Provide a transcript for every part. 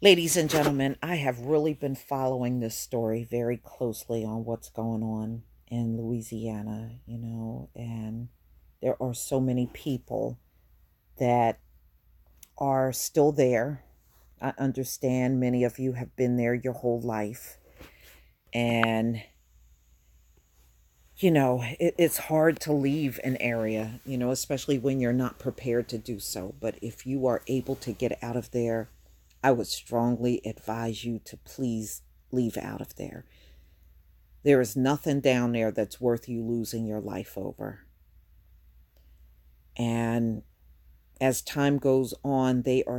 Ladies and gentlemen, I have really been following this story very closely on what's going on in Louisiana, and there are so many people that are still there. I understand many of you have been there your whole life. And, it's hard to leave an area, especially when you're not prepared to do so. But if you are able to get out of there, I would strongly advise you to please leave out of there. There is nothing down there that's worth you losing your life over. And as time goes on, they're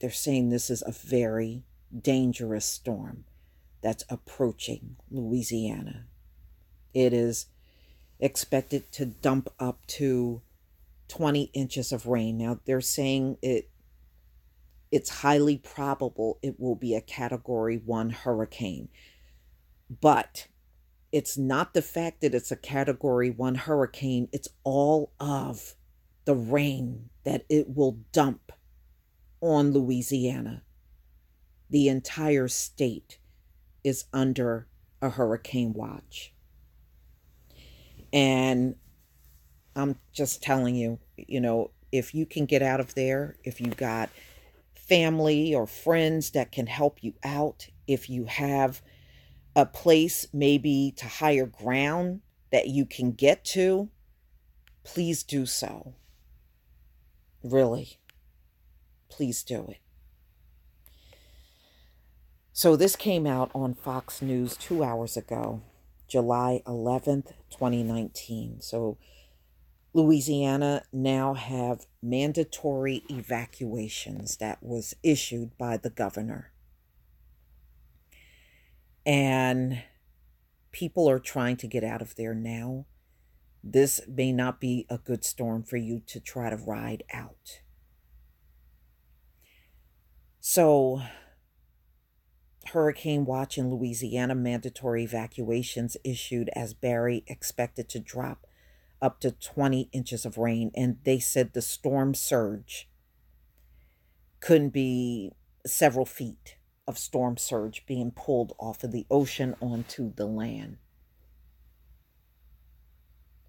saying this is a very dangerous storm that's approaching Louisiana. It is expected to dump up to 20 inches of rain. Now, they're saying it's highly probable it will be a Category 1 hurricane. But it's not the fact that it's a Category 1 hurricane. It's all of the rain that it will dump on Louisiana. The entire state is under a hurricane watch. And I'm just telling you, if you can get out of there, if you got family or friends that can help you out, if you have a place maybe to higher ground that you can get to, please do so. Really, please do it. So this came out on Fox News 2 hours ago, July 11th, 2019. So Louisiana now have mandatory evacuations that was issued by the governor. And people are trying to get out of there now. This may not be a good storm for you to try to ride out. So, hurricane watch in Louisiana, mandatory evacuations issued as Barry expected to drop up to 20 inches of rain. And they said the storm surge couldn't be several feet of storm surge being pulled off of the ocean onto the land.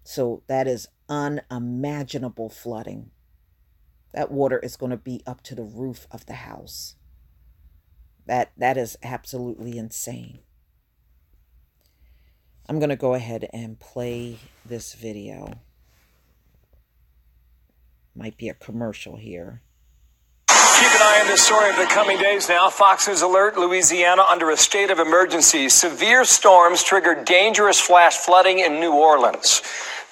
So that is unimaginable flooding. That water is going to be up to the roof of the house. That is absolutely insane. I'm going to go ahead and play this video. Might be a commercial here. Keep an eye on this story over the coming days now. Fox News alert: Louisiana under a state of emergency. Severe storms triggered dangerous flash flooding in New Orleans.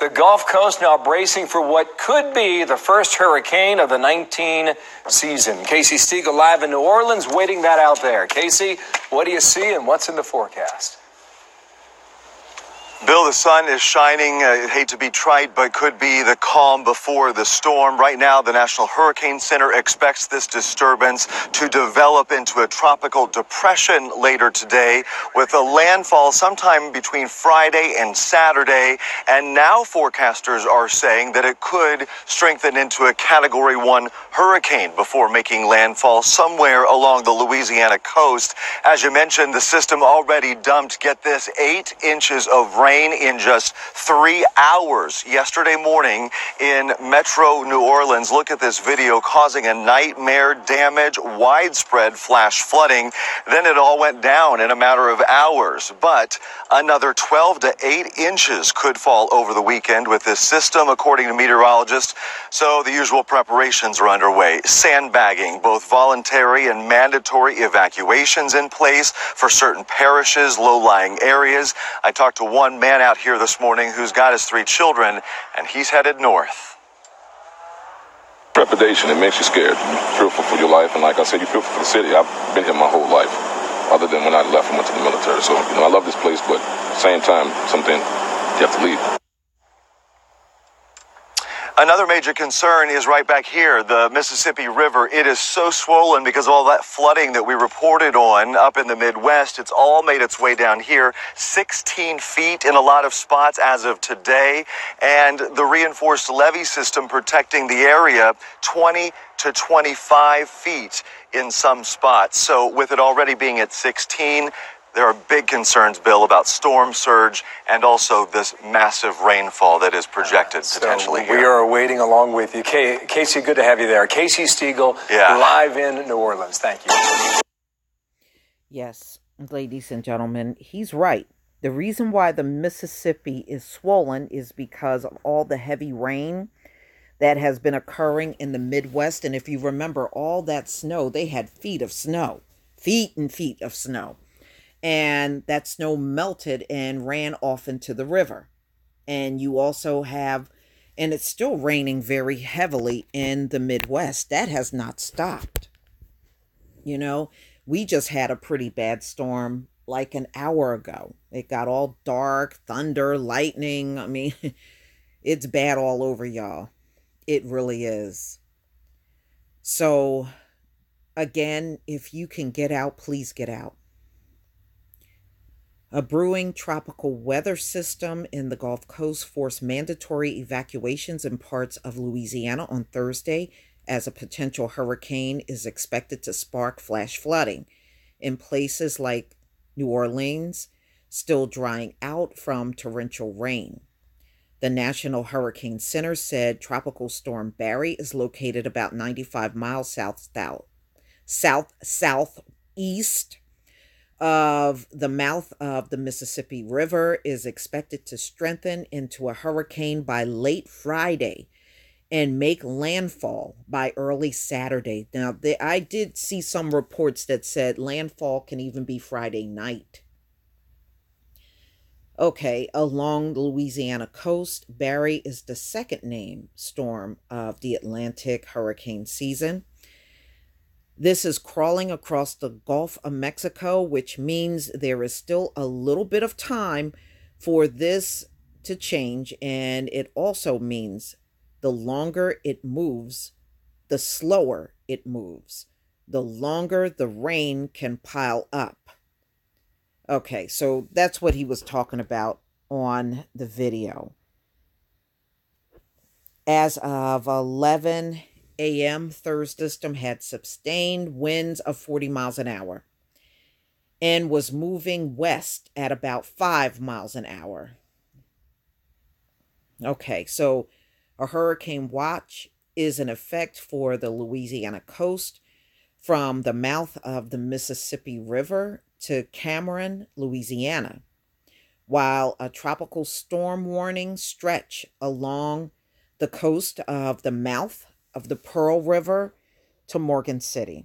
The Gulf Coast now bracing for what could be the first hurricane of the 19 season. Casey Stiegel live in New Orleans, waiting that out there. Casey, what do you see and what's in the forecast? Bill, the sun is shining. I hate to be trite, but could be the calm before the storm. Right now, the National Hurricane Center expects this disturbance to develop into a tropical depression later today, with a landfall sometime between Friday and Saturday. And now forecasters are saying that it could strengthen into a Category 1 hurricane before making landfall somewhere along the Louisiana coast. As you mentioned, the system already dumped, get this, 8 inches of rain in just 3 hours yesterday morning in Metro New Orleans. Look at this video, causing a nightmare damage, widespread flash flooding. Then it all went down in a matter of hours. But another 12 to 8 inches could fall over the weekend with this system, according to meteorologists. So the usual preparations are underway. Sandbagging, both voluntary and mandatory evacuations in place for certain parishes, low-lying areas. I talked to one man out here this morning who's got his 3 children, and he's headed north. Trepidation, it makes you scared, fearful for your life, and like I said, you're fearful for the city. I've been here my whole life, other than when I left and went to the military. So, I love this place, but at the same time, something you have to leave. Another major concern is right back here, the Mississippi River. It is so swollen because of all that flooding that we reported on up in the Midwest. It's all made its way down here, 16 feet in a lot of spots as of today. And the reinforced levee system protecting the area, 20 to 25 feet in some spots. So with it already being at 16, there are big concerns, Bill, about storm surge and also this massive rainfall that is projected potentially here. We are waiting along with you. Casey, good to have you there. Casey Stiegel, live in New Orleans. Thank you. Yes, ladies and gentlemen, he's right. The reason why the Mississippi is swollen is because of all the heavy rain that has been occurring in the Midwest. And if you remember all that snow, they had feet of snow, feet and feet of snow. And that snow melted and ran off into the river. And you also have, and it's still raining very heavily in the Midwest. That has not stopped. You know, we just had a pretty bad storm like an hour ago. It got all dark, thunder, lightning. I mean, it's bad all over, y'all. It really is. So, again, if you can get out, please get out. A brewing tropical weather system in the Gulf Coast forced mandatory evacuations in parts of Louisiana on Thursday as a potential hurricane is expected to spark flash flooding in places like New Orleans, still drying out from torrential rain. The National Hurricane Center said Tropical Storm Barry is located about 95 miles southeast of the mouth of the Mississippi River, is expected to strengthen into a hurricane by late Friday and make landfall by early Saturday. Now, I did see some reports that said landfall can even be Friday night. Okay, along the Louisiana coast, Barry is the second named storm of the Atlantic hurricane season. This is crawling across the Gulf of Mexico, which means there is still a little bit of time for this to change. And it also means the longer it moves, the slower it moves. The longer the rain can pile up. Okay, so that's what he was talking about on the video. As of 11 a.m. Thursday, system had sustained winds of 40 miles an hour and was moving west at about 5 miles an hour. Okay, so a hurricane watch is in effect for the Louisiana coast from the mouth of the Mississippi River to Cameron, Louisiana, while a tropical storm warning stretch along the coast of the mouth of the Pearl River to Morgan City.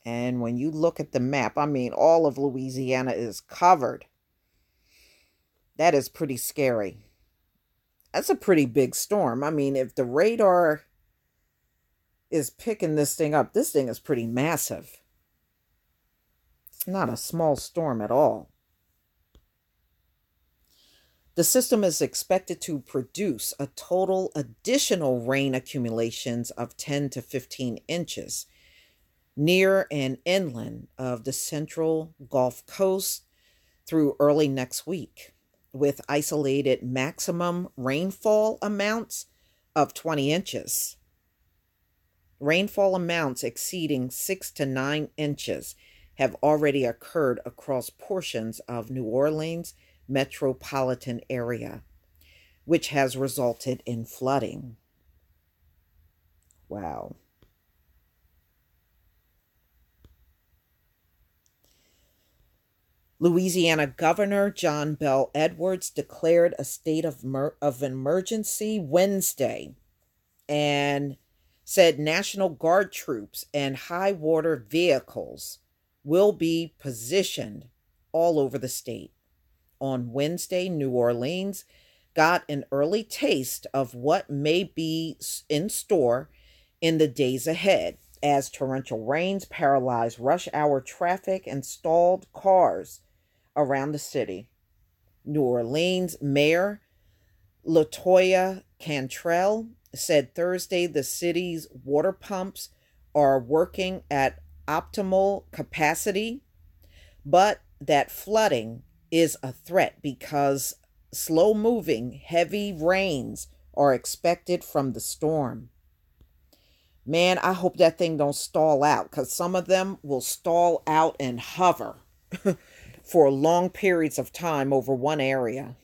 And when you look at the map, I mean, all of Louisiana is covered. That is pretty scary. That's a pretty big storm. I mean, if the radar is picking this thing up, this thing is pretty massive. It's not a small storm at all. The system is expected to produce a total additional rain accumulations of 10 to 15 inches near and inland of the central Gulf Coast through early next week, with isolated maximum rainfall amounts of 20 inches. Rainfall amounts exceeding 6 to 9 inches have already occurred across portions of New Orleans metropolitan area, which has resulted in flooding. Wow. Louisiana Governor John Bel Edwards declared a state of emergency Wednesday and said National Guard troops and high water vehicles will be positioned all over the state. On Wednesday, New Orleans got an early taste of what may be in store in the days ahead as torrential rains paralyzed rush hour traffic and stalled cars around the city. New Orleans Mayor LaToya Cantrell said Thursday the city's water pumps are working at optimal capacity, but that flooding is a threat because slow-moving, heavy rains are expected from the storm. Man, I hope that thing don't stall out, because some of them will stall out and hover for long periods of time over one area.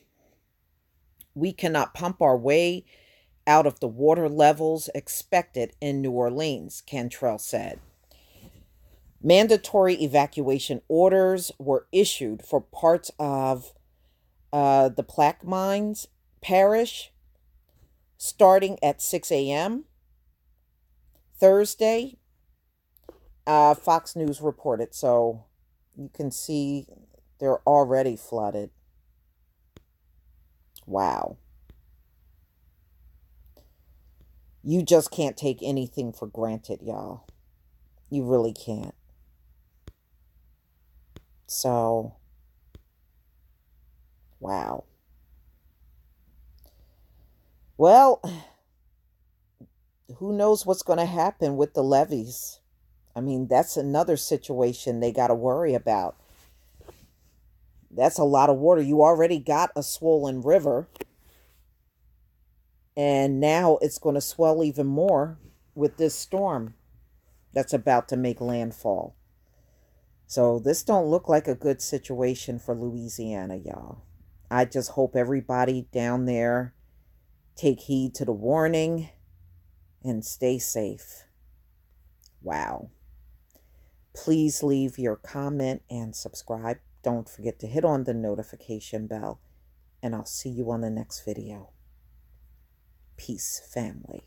We cannot pump our way out of the water levels expected in New Orleans, Cantrell said. Mandatory evacuation orders were issued for parts of the Plaquemines Parish starting at 6 a.m. Thursday. Fox News reported, so you can see they're already flooded. Wow. You just can't take anything for granted, y'all. You really can't. So, wow. Well, who knows what's going to happen with the levees? I mean, that's another situation they got to worry about. That's a lot of water. You already got a swollen river, and now it's going to swell even more with this storm that's about to make landfall. So this don't look like a good situation for Louisiana, y'all. I just hope everybody down there take heed to the warning and stay safe. Wow. Please leave your comment and subscribe. Don't forget to hit on the notification bell, and I'll see you on the next video. Peace, family.